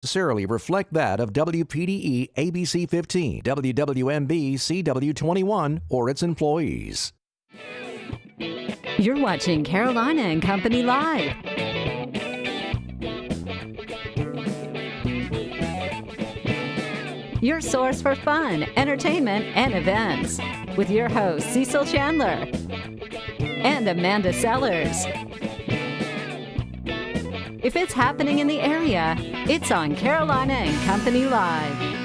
necessarily reflect that of WPDE ABC 15, WWMB CW 21, or its employees. You're watching Carolina and Company Live. Your source for fun, entertainment, and events. With your hosts, Cecil Chandler and Amanda Sellers. If it's happening in the area, it's on Carolina and Company Live.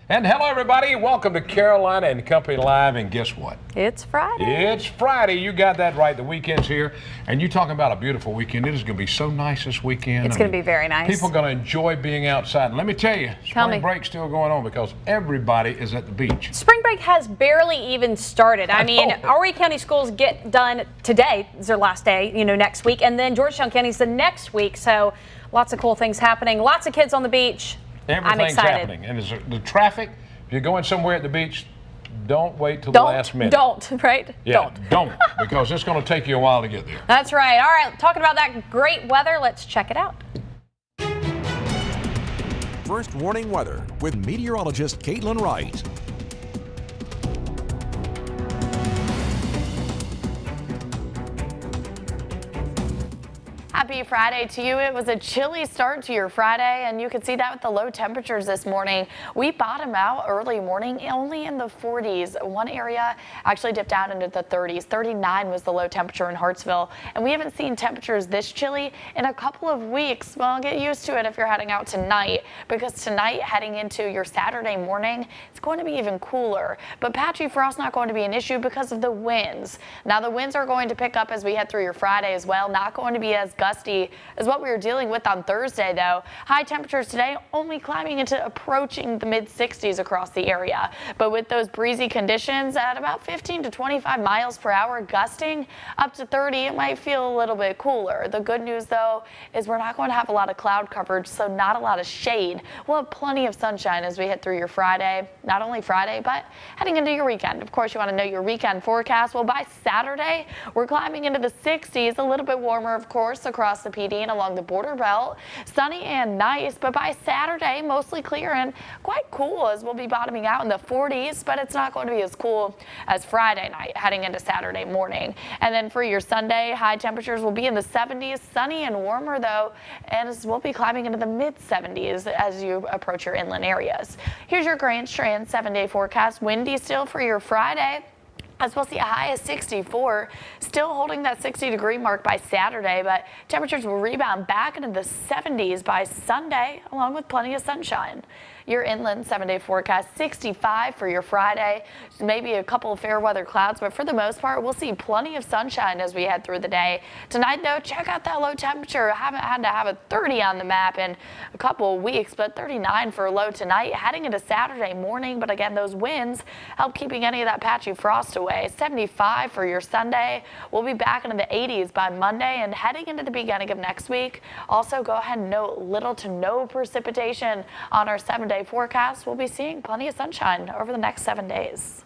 And hello, everybody. Welcome to Carolina and Company Live. And guess what? It's Friday. It's Friday. You got that right. The weekend's here. And you're talking about a beautiful weekend. It is going to be so nice this weekend. It's going to be very nice. People are going to enjoy being outside. And let me tell you, spring break's still going on because everybody is at the beach. Spring break has barely even started. I mean, Horry County schools get done today. It's their last day, next week. And then Georgetown County's the next week. So lots of cool things happening. Lots of kids on the beach. Everything's happening. And the traffic, if you're going somewhere at the beach, don't wait till the last minute. Right? Yeah, don't, because it's going to take you a while to get there. That's right. All right, talking about that great weather, let's check it out. First warning weather with meteorologist Caitlin Wright. Happy Friday to you. It was a chilly start to your Friday, and you could see that with the low temperatures this morning. We bottomed out early morning only in the 40s. One area actually dipped down into the 30s. 39 was the low temperature in Hartsville, and we haven't seen temperatures this chilly in a couple of weeks. Well, get used to it if you're heading out tonight, because tonight, heading into your Saturday morning, it's going to be even cooler. But patchy frost not going to be an issue because of the winds. Now, the winds are going to pick up as we head through your Friday as well. Not going to be as gusty as what we were dealing with on Thursday, though. High temperatures today only climbing into approaching the mid-60s across the area. But with those breezy conditions at about 15 to 25 miles per hour, gusting up to 30, it might feel a little bit cooler. The good news, though, is we're not going to have a lot of cloud coverage, so not a lot of shade. We'll have plenty of sunshine as we head through your Friday. Not only Friday, but heading into your weekend. Of course, you want to know your weekend forecast. Well, by Saturday, we're climbing into the 60s, a little bit warmer, of course, across the PD and along the border belt. Sunny and nice, but by Saturday, mostly clear and quite cool as we'll be bottoming out in the 40s, but it's not going to be as cool as Friday night heading into Saturday morning. And then for your Sunday, high temperatures will be in the 70s, sunny and warmer though, and we'll be climbing into the mid 70s as you approach your inland areas. Here's your Grand Strand 7-day forecast. Windy still for your Friday, as we'll see a high of 64, still holding that 60-degree mark by Saturday, but temperatures will rebound back into the 70s by Sunday, along with plenty of sunshine. Your inland 7-day forecast, 65 for your Friday, maybe a couple of fair weather clouds, but for the most part, we'll see plenty of sunshine as we head through the day. Tonight, though, check out that low temperature. I haven't had to have a 30 on the map in a couple of weeks, but 39 for a low tonight, heading into Saturday morning. But again, those winds help keeping any of that patchy frost away. 75 for your Sunday. We'll be back into the 80s by Monday, and heading into the beginning of next week. Also, go ahead and note little to no precipitation on our 7-day forecast. We'll be seeing plenty of sunshine over the next 7 days.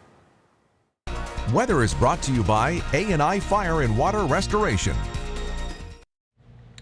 Weather is brought to you by A&I Fire and Water Restoration.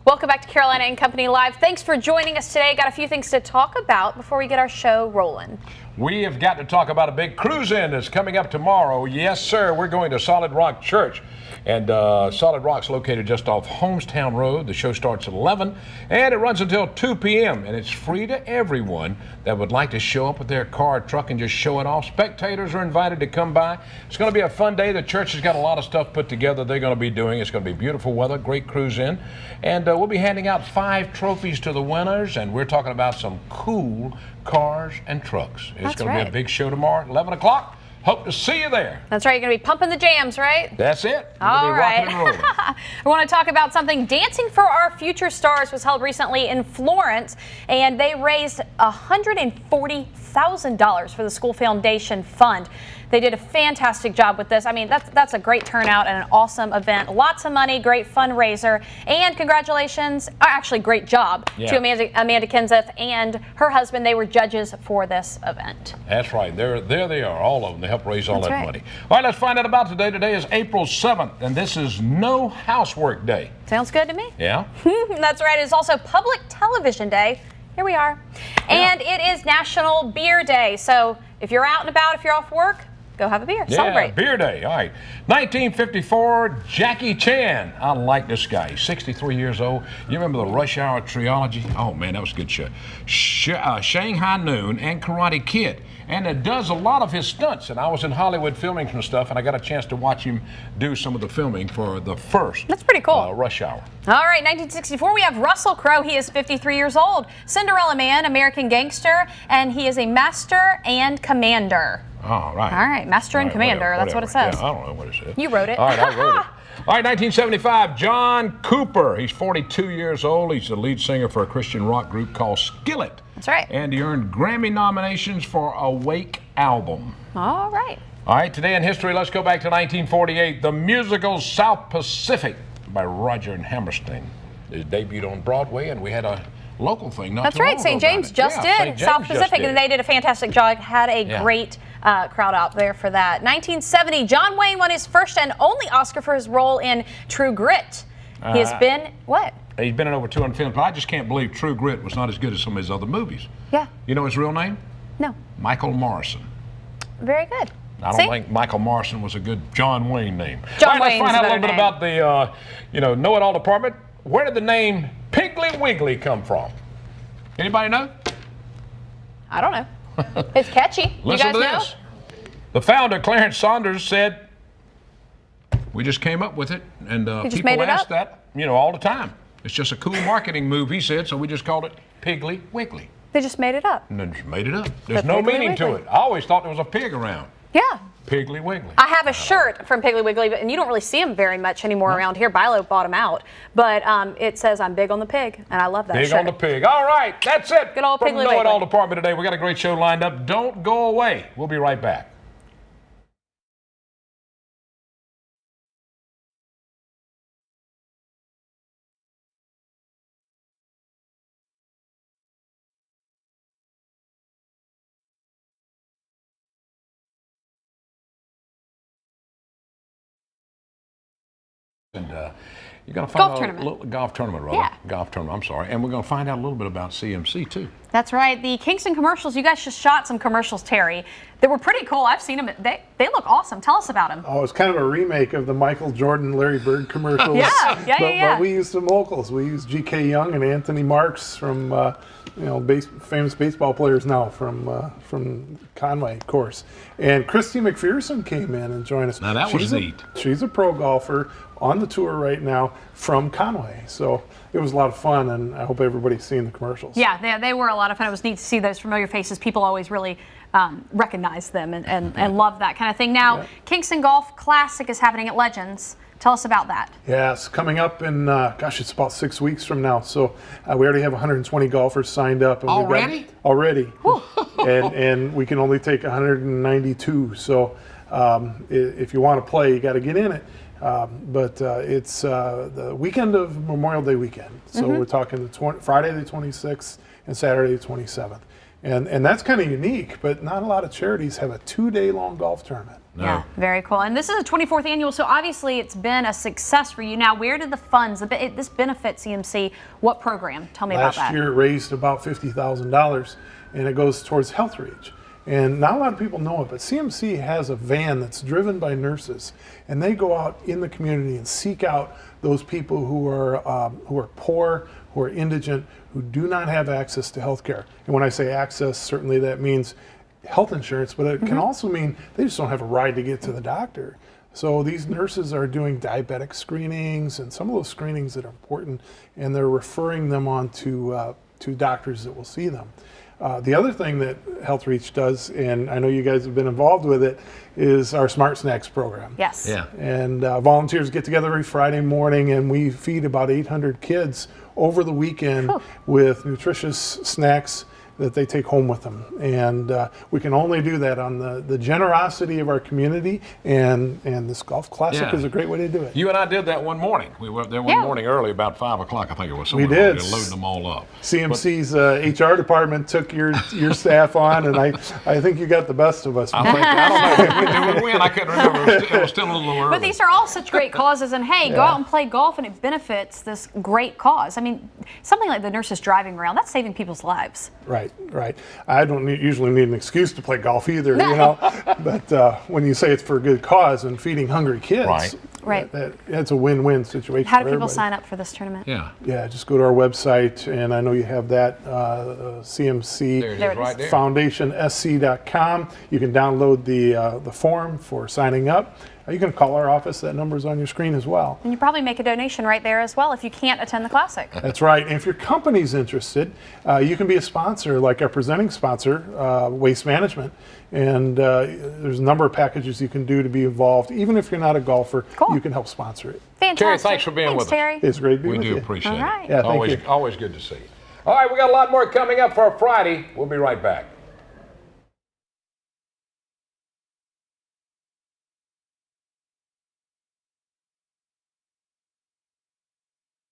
Welcome back to Carolina and Company Live. Thanks for joining us today. Got a few things to talk about before we get our show rolling. We have got to talk about a big cruise-in that's coming up tomorrow. Yes, sir. We're going to Solid Rock Church. And Solid Rock's located just off Homestown Road. The show starts at 11, and it runs until 2 p.m., and it's free to everyone that would like to show up with their car or truck and just show it off. Spectators are invited to come by. It's going to be a fun day. The church has got a lot of stuff put together they're going to be doing. It's going to be beautiful weather, great cruise-in, and we'll be handing out 5 trophies to the winners, and we're talking about some cool cars and trucks. It's going to be a big show tomorrow at 11 o'clock. Hope to see you there. That's right. You're going to be pumping the jams, right? That's it. All right. We want to talk about something. Dancing for Our Future Stars was held recently in Florence, and they raised $140,000 for the school foundation fund. They did a fantastic job with this. I mean, that's a great turnout and an awesome event. Lots of money, great fundraiser, and congratulations, actually great job to Amanda Kenseth and her husband. They were judges for this event. That's right. There they are, all of them. The help raise all That's that right. money. All right, let's find out about today. Today is April 7th, and this is No Housework Day. Sounds good to me. Yeah? That's right. It's also Public Television Day. Here we are. And it is National Beer Day. So if you're out and about, if you're off work, go have a beer. Yeah, Celebrate. Beer Day. All right. 1954, Jackie Chan. I like this guy. He's 63 years old. You remember the Rush Hour trilogy? Oh, man, that was a good show. Shanghai Noon and Karate Kid. And it does a lot of his stunts. And I was in Hollywood filming some stuff, and I got a chance to watch him do some of the filming for the first That's pretty cool. Rush Hour. All right, 1964, we have Russell Crowe. He is 53 years old. Cinderella Man, American Gangster, and he is a master and commander. All right. All right, master and commander. That's what it says. Yeah, I don't know what it says. You wrote it. All right, I wrote it. All right, 1975, John Cooper. He's 42 years old. He's the lead singer for a Christian rock group called Skillet. That's right. And he earned Grammy nominations for Awake album. All right. All right, today in history, let's go back to 1948. The musical South Pacific by Roger and Hammerstein. It debuted on Broadway, and we had a local thing not That's too right. long St. ago about James it. just Yeah, did St. South James just Pacific, did. and they did a fantastic job. Had a Yeah. great crowd out there for that. 1970, John Wayne won his first and only Oscar for his role in True Grit. He has been what? He's been in over 200 films, but I just can't believe True Grit was not as good as some of his other movies. Yeah. You know his real name? No. Michael Morrison. Very good. I don't think Michael Morrison was a good John Wayne name. John All right, Wayne's let's find out a a little bit better about the, know-it-all department. Where did the name Piggly Wiggly come from? Anybody know? I don't know. It's catchy. Listen you to guys this. The founder, Clarence Saunders, said, "We just came up with it, and just people made it ask up? that, all the time. It's just a cool marketing move," he said, so we just called it Piggly Wiggly. They just made it up. And then just made it up. There's The no Piggly meaning to Wiggly. it. I always thought there was a pig around. Yeah. Piggly Wiggly. I have a shirt from Piggly Wiggly, and you don't really see them very much anymore around here. Bilo bought them out. But it says, "I'm big on the pig," and I love that Big shirt. on the pig. All right, that's it. Good old from Piggly Know-It-All Wiggly. Department today. We got a great show lined up. Don't go away. We'll be right back. And you're going to find Golf out tournament. a little golf tournament, rather. Yeah. Golf tournament. I'm sorry. And we're going to find out a little bit about CMC too. That's right. The Kingston commercials. You guys just shot some commercials, Terry. They were pretty cool. I've seen them. They look awesome. Tell us about them. Oh, it's kind of a remake of the Michael Jordan, Larry Bird commercials. Yeah. But we used some locals. We used G.K. Young and Anthony Marks from, famous baseball players now from Conway, of course. And Christy McPherson came in and joined us. Now that was neat. She's a pro golfer on the tour right now from Conway. So it was a lot of fun, and I hope everybody's seen the commercials. Yeah, they were a lot of fun. It was neat to see those familiar faces. People always really recognize them and love that kind of thing. Now, Kingston Golf Classic is happening at Legends. Tell us about that. Yeah, it's coming up in, it's about 6 weeks from now. So we already have 120 golfers signed up. And Already? Already. and we can only take 192. So if you want to play, you got to get in it. But it's the weekend of Memorial Day weekend. So we're talking Friday the 26th and Saturday the 27th. And that's kind of unique, but not a lot of charities have a 2-day-long golf tournament. No. Yeah, very cool. And this is a 24th annual, so obviously it's been a success for you. Now, where did the funds, this benefits CMC, what program? Tell me about that. Last year it raised about $50,000, and it goes towards Health Reach. And not a lot of people know it, but CMC has a van that's driven by nurses, and they go out in the community and seek out those people who are poor, who are indigent, who do not have access to health care. And when I say access, certainly that means health insurance, but it can also mean they just don't have a ride to get to the doctor. So these nurses are doing diabetic screenings and some of those screenings that are important, and they're referring them on to doctors that will see them. The other thing that Health Reach does, and I know you guys have been involved with it, is our Smart Snacks program. Yes. Yeah. And volunteers get together every Friday morning, and we feed about 800 kids over the weekend with nutritious snacks that they take home with them. And we can only do that on the generosity of our community, and this Golf Classic is a great way to do it. You and I did that one morning. We went there one morning early, about 5 o'clock, I think it was. We did. Loading them all up. CMC's HR department took your staff on, and I think you got the best of us. I don't know. Did we win? I couldn't remember. It was still a little early. But these are all such great causes, and hey, go out and play golf, and it benefits this great cause. I mean, something like the nurses driving around, that's saving people's lives. Right. I don't usually need an excuse to play golf either, you know. But when you say it's for a good cause and feeding hungry kids, right, that's a win-win situation. How do for people everybody. sign up for this tournament? Yeah, just go to our website, and I know you have that, CMC There it is, right there. FoundationSC.com. You can download the form for signing up. You can call our office. That number's on your screen as well. And you probably make a donation right there as well if you can't attend the Classic. That's right. And if your company's interested, you can be a sponsor, like our presenting sponsor, Waste Management. And there's a number of packages you can do to be involved. Even if you're not a golfer, you can help sponsor it. Fantastic. Terry, thanks for being with us. Terry. It's great to be with you. We do appreciate it. Yeah, thank you. Always good to see you. All right, we got a lot more coming up for Friday. We'll be right back.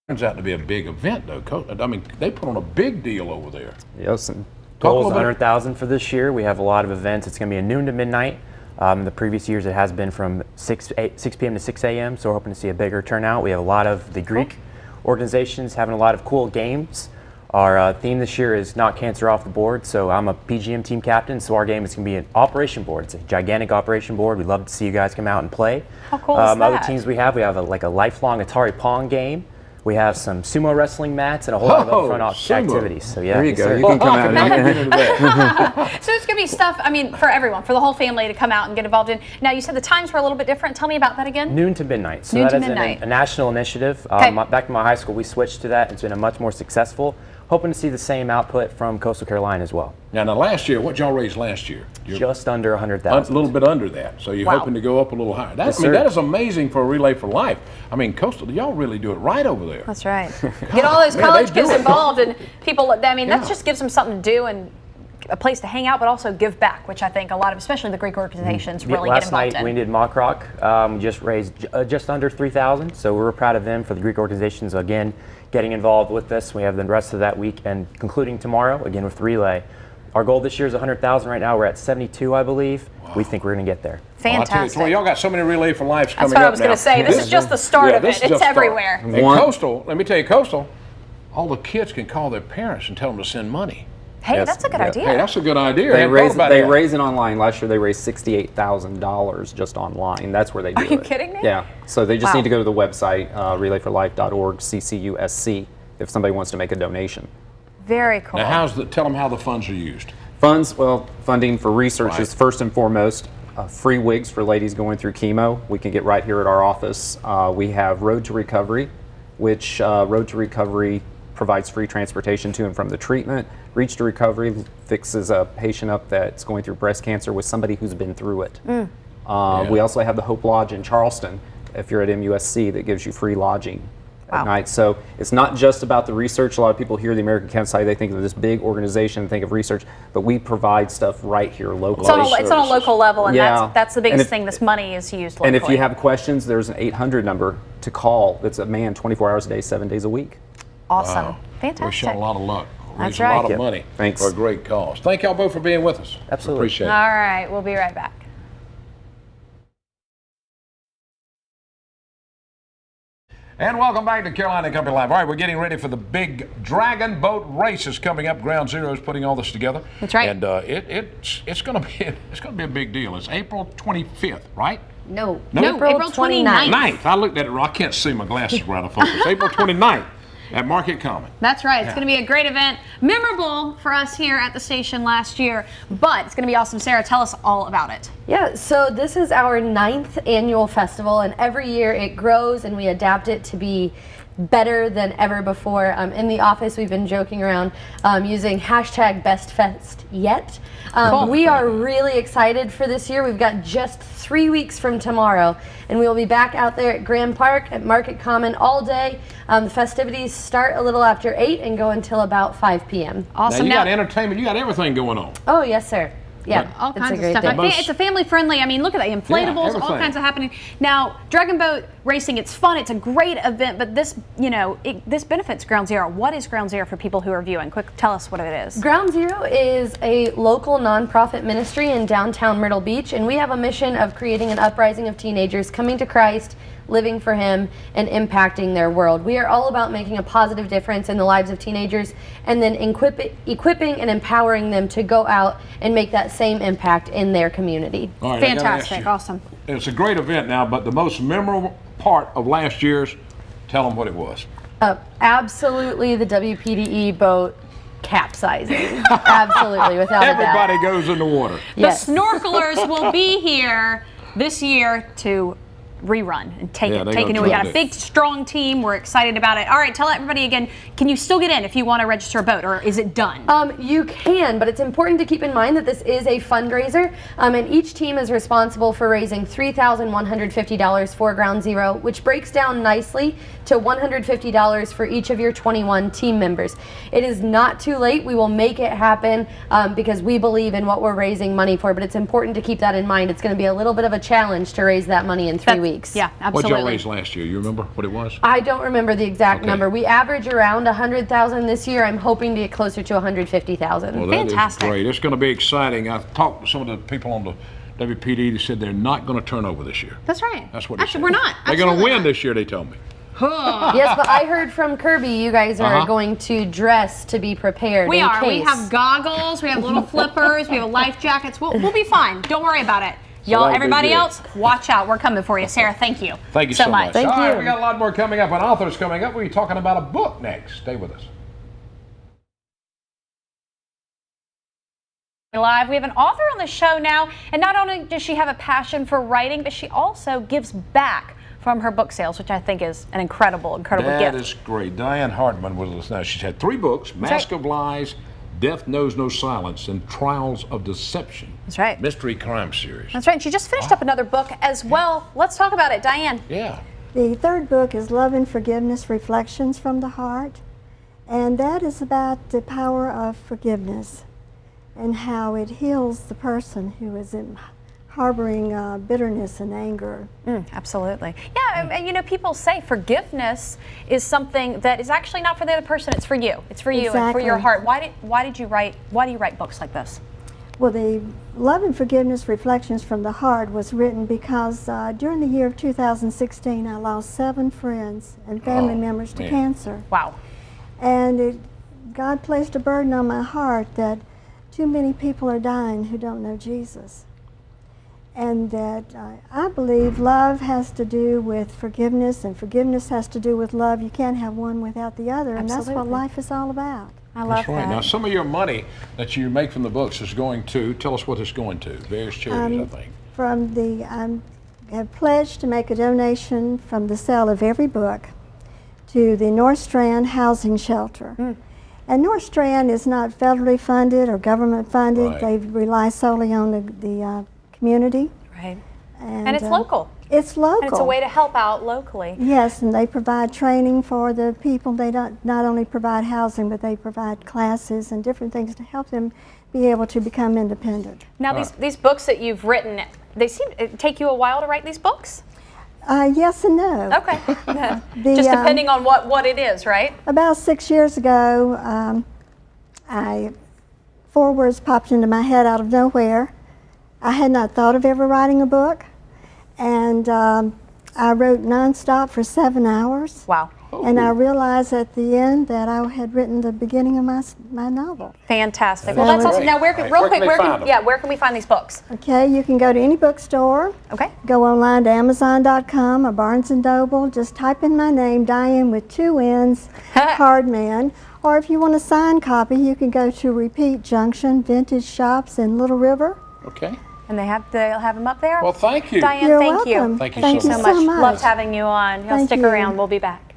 Turns out to be a big event, though. I mean, they put on a big deal over there. Yes, and goal is 100,000 for this year. We have a lot of events. It's going to be a noon to midnight. The previous years it has been from 6 p.m. to 6 a.m. So we're hoping to see a bigger turnout. We have a lot of the Greek organizations having a lot of cool games. Our theme this year is Knock Cancer Off the Board. So I'm a PGM team captain. So our game is going to be an operation board. It's a gigantic operation board. We'd love to see you guys come out and play. How cool is that? Other teams we have a lifelong Atari Pong game. We have some sumo wrestling mats and a whole lot of other fun activities. So yeah, there you go. You can come out and get into that. So it's going to be stuff, I mean, for everyone, for the whole family to come out and get involved in. Now, you said the times were a little bit different. Tell me about that again. Noon to midnight. So noon that to is midnight. A national initiative. Back in my high school, we switched to that. It's been a much more successful. Hoping to see the same output from Coastal Carolina as well. Now last year, what y'all raised last year? Just under 100,000. A little bit under that. So you're hoping to go up a little higher. That is amazing for a Relay for Life. I mean, Coastal, y'all really do it right over there. That's right. Get all those college kids involved, and people, I mean, that just gives them something to do and a place to hang out, but also give back, which I think a lot of, especially the Greek organizations, really get involved in. Last night we did Mock Rock. We just raised just under 3,000, so we're proud of them for the Greek organizations again getting involved with this. We have the rest of that week and concluding tomorrow again with Relay. Our goal this year is 100,000. Right now we're at 72, I believe. Wow. We think we're going to get there. Fantastic. Well, y'all got so many Relay for Lives coming up. That's what I was going to say. This is just the start of it. It's everywhere. And Coastal, let me tell you, Coastal, all the kids can call their parents and tell them to send money. Hey, that's a good idea. Hey, that's a good idea. They raise it online. Last year they raised $68,000 just online. That's where they do it. Are you kidding me? Yeah. So they just need to go to the website, relayforlife.org, CCUSC, if somebody wants to make a donation. Very cool. Now, tell them how the funds are used. Funds, well, funding for research is first and foremost. Free wigs for ladies going through chemo. We can get right here at our office. We have Road to Recovery, which Road to Recovery provides free transportation to and from the treatment. Reach to Recovery fixes a patient up that's going through breast cancer with somebody who's been through it. We also have the Hope Lodge in Charleston, if you're at MUSC, that gives you free lodging at night. So it's not just about the research. A lot of people hear the American Cancer Society, they think of this big organization, think of research, but we provide stuff right here locally. It's on a local level, and that's the biggest thing. This money is used locally. And if you have questions, there's an 800 number to call that's a man 24 hours a day, 7 days a week. Awesome. Wow. Fantastic. We show a lot of luck. That's Raise a lot of money for a great cause. Thank y'all both for being with us. Absolutely. Appreciate it. All right. We'll be right back. And welcome back to Carolina Company Live. All right, we're getting ready for the big Dragon Boat Races coming up. Ground Zero is putting all this together. That's right. And it's going to be a big deal. It's April 25th, right? No, April 29th. 9th. I looked at it. I can't see. My glasses were out of focus. April 29th at Market Common. That's right. It's going to be a great event. Memorable for us here at the station last year, but it's going to be awesome. Sarah, tell us all about it. Yeah, so this is our 9th annual festival, and every year it grows and we adapt it to be better than ever before. In the office, we've been joking around using hashtag BestFestYet. We are really excited for this year. We've got just 3 weeks from tomorrow, and we will be back out there at Grand Park at Market Common all day. The festivities start a little after 8 and go until about 5 p.m. Awesome. Now, you got entertainment, you got everything going on. Oh, yes, sir. Yeah, all kinds of stuff. I think it's a family friendly. I mean, look at that, inflatables, all kinds of happening. Now, Dragon Boat Racing, it's fun. It's a great event, but this, this benefits Ground Zero. What is Ground Zero for people who are viewing? Quick, tell us what it is. Ground Zero is a local nonprofit ministry in downtown Myrtle Beach, and we have a mission of creating an uprising of teenagers coming to Christ, living for Him, and impacting their world. We are all about making a positive difference in the lives of teenagers and then equipping and empowering them to go out and make that same impact in their community. All right, fantastic, awesome. It's a great event now, but the most memorable part of last year's, tell them what it was. Absolutely the WPDE boat capsizing. Absolutely, without a doubt. Everybody goes in the water. Yes. The snorkelers will be here this year to rerun and take it. We got a big, strong team. We're excited about it. All right, tell everybody again, can you still get in if you want to register a boat, or is it done? You can, but it's important to keep in mind that this is a fundraiser, and each team is responsible for raising $3,150 for Ground Zero, which breaks down nicely to $150 for each of your 21 team members. It is not too late. We will make it happen because we believe in what we're raising money for, but it's important to keep that in mind. It's going to be a little bit of a challenge to raise that money in 3 weeks. Yeah, absolutely. What y'all raised last year? You remember what it was? I don't remember the exact number. We average around 100,000 this year. I'm hoping to get closer to 150,000. Well, that is great. It's going to be exciting. I've talked to some of the people on the WPDE that said they're not going to turn over this year. That's right. That's what they said. We're not. They're going to win this year, they told me. Yes, but I heard from Kirby you guys are going to dress to be prepared. We are. Case. We have goggles. We have little flippers. We have life jackets. We'll be fine. Don't worry about it. Y'all, everybody else, watch out. We're coming for you. Sarah, thank you. Thank you so much. Thank you. All right, we got a lot more coming up, and authors coming up. We'll be talking about a book next. Stay with us. Live. We have an author on the show now, and not only does she have a passion for writing, but she also gives back from her book sales, which I think is an incredible gift. That is great. Diane Hartman was with us now. She's had 3 books, Mask of Lies, Death Knows No Silence, and Trials of Deception. That's right. Mystery crime series. That's right. And she just finished up another book as well. Let's talk about it, Diane. Yeah. The third book is Love and Forgiveness, Reflections from the Heart. And that is about the power of forgiveness and how it heals the person who is harboring bitterness and anger. Absolutely. Yeah, and people say forgiveness is something that is actually not for the other person, it's for you. It's for you and for your heart. Why do you write books like this? Well, the Love and Forgiveness Reflections from the Heart was written because during the year of 2016 I lost 7 friends and family members to cancer. Wow. And God placed a burden on my heart that too many people are dying who don't know Jesus. And that I believe love has to do with forgiveness, and forgiveness has to do with love. You can't have one without the other, and that's what life is all about. I love that. Now, some of your money that you make from the books is going to, tell us what it's going to, various charities, I think. I have pledged to make a donation from the sale of every book to the North Strand Housing Shelter. And North Strand is not federally funded or government funded. They rely solely on the community. Right. And it's local. It's local. And it's a way to help out locally. Yes, and they provide training for the people. They not only provide housing, but they provide classes and different things to help them be able to become independent. Now, these books that you've written, they seem it take you a while to write these books? Yes and no. Okay. Just depending on what it is, right? About 6 years ago, 4 words popped into my head out of nowhere. I had not thought of ever writing a book, and I wrote nonstop for 7 hours. Wow. And I realized at the end that I had written the beginning of my novel. Fantastic. Well, that's awesome. Now, where can we find these books? Okay, you can go to any bookstore. Okay. Go online to Amazon.com or Barnes & Noble. Just type in my name, Diane with 2 N's, Hardman. Or if you want a signed copy, you can go to Repeat Junction Vintage Shops in Little River. Okay. And they'll have them up there? Well, thank you. Diane, You're thank welcome. you. Thank you Thank so you much. so much. Loved having you on. Y'all stick around. We'll be back.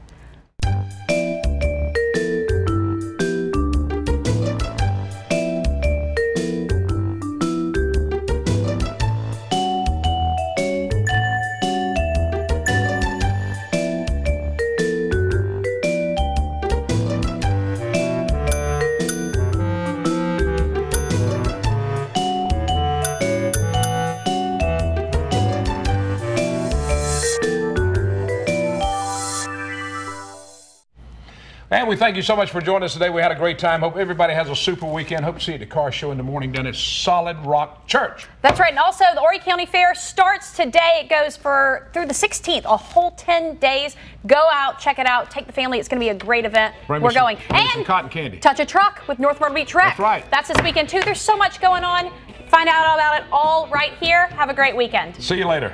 we thank you so much for joining us today. We had a great time. Hope everybody has a super weekend. Hope to see you at the car show in the morning down at Solid Rock Church. That's right. And also, the Horry County Fair starts today. It goes through the 16th, a whole 10 days. Go out, check it out, take the family. It's going to be a great event. We're going. And some cotton candy. Touch a Truck with North Myrtle Beach Rec. That's right. That's this weekend, too. There's so much going on. Find out all about it all right here. Have a great weekend. See you later.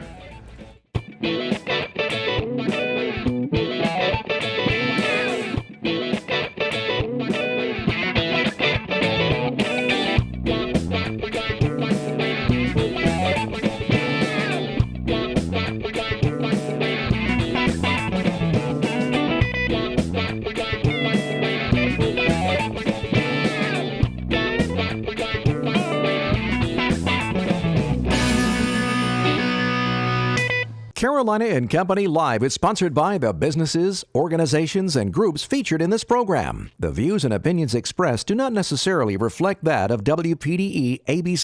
Carolina and Company Live is sponsored by the businesses, organizations, and groups featured in this program. The views and opinions expressed do not necessarily reflect that of WPDE ABC